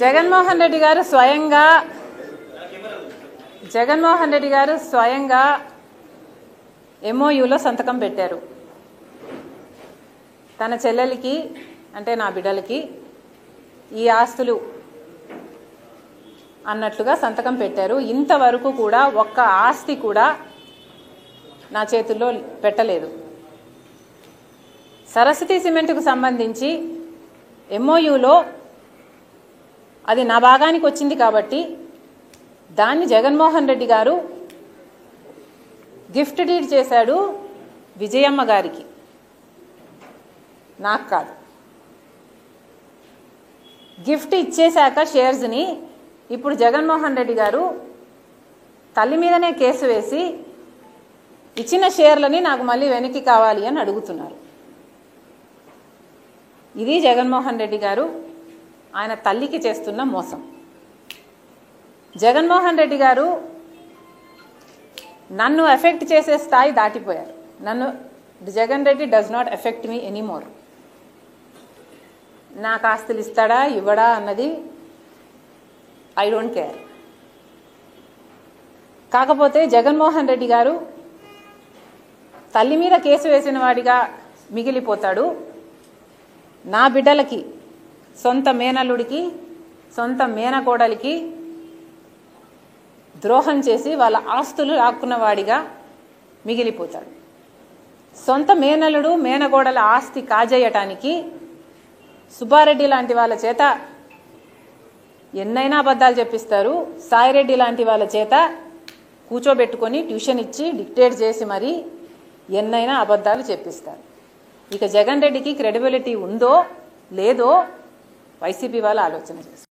జగన్మోహన్ రెడ్డి గారు స్వయంగా ఎంఓయూలో సంతకం పెట్టారు. తన చెల్లెలికి అంటే నా బిడ్డలకి ఈ ఆస్తులు అన్నట్లుగా సంతకం పెట్టారు. ఇంతవరకు కూడా ఒక్క ఆస్తి కూడా నా చేతుల్లో పెట్టలేదు. సరస్వతి సిమెంట్కు సంబంధించి ఎంఓయూలో అది నా భాగానికి వచ్చింది కాబట్టి దాన్ని జగన్మోహన్ రెడ్డి గారు గిఫ్ట్ డీడ్ చేశాడు విజయమ్మ గారికి, నాకు కాదు. గిఫ్ట్ ఇచ్చేశాక షేర్స్ని ఇప్పుడు జగన్మోహన్ రెడ్డి గారు తల్లి మీదనే కేసు వేసి ఇచ్చిన షేర్లని నాకు మళ్ళీ వెనక్కి కావాలి అని అడుగుతున్నారు. ఇది జగన్మోహన్ రెడ్డి గారు ఆయన తల్లికి చేస్తున్న మోసం. జగన్మోహన్ రెడ్డి గారు నన్ను ఎఫెక్ట్ చేసే స్థాయి దాటిపోయారు. Jagan Reddy does not affect me anymore. నాకు ఆస్తులు ఇస్తాడా ఇవ్వడా అన్నది ఐ డోంట్ కేర్. కాకపోతే జగన్మోహన్ రెడ్డి గారు తల్లి మీద కేసు వేసిన వాడిగా మిగిలిపోతాడు. నా బిడ్డలకి, సొంత మేనల్లుడికి, సొంత మేనకోడలికి ద్రోహం చేసి వాళ్ళ ఆస్తులు లాక్కున్నవాడిగా మిగిలిపోతాడు. సొంత మేనల్లుడు మేనకోడల ఆస్తి కాజేయటానికి సుబ్బారెడ్డి లాంటి వాళ్ళ చేత ఎన్నైనా అబద్ధాలు చెప్పిస్తారు. సాయిరెడ్డి లాంటి వాళ్ళ చేత కూర్చోబెట్టుకొని ట్యూషన్ ఇచ్చి డిక్టేట్ చేసి మరీ ఎన్నైనా అబద్ధాలు చెప్పిస్తారు. ఇక జగన్ రెడ్డికి క్రెడిబిలిటీ ఉందో లేదో వైసీపీ వాళ్ళు ఆలోచన చేస్తారు.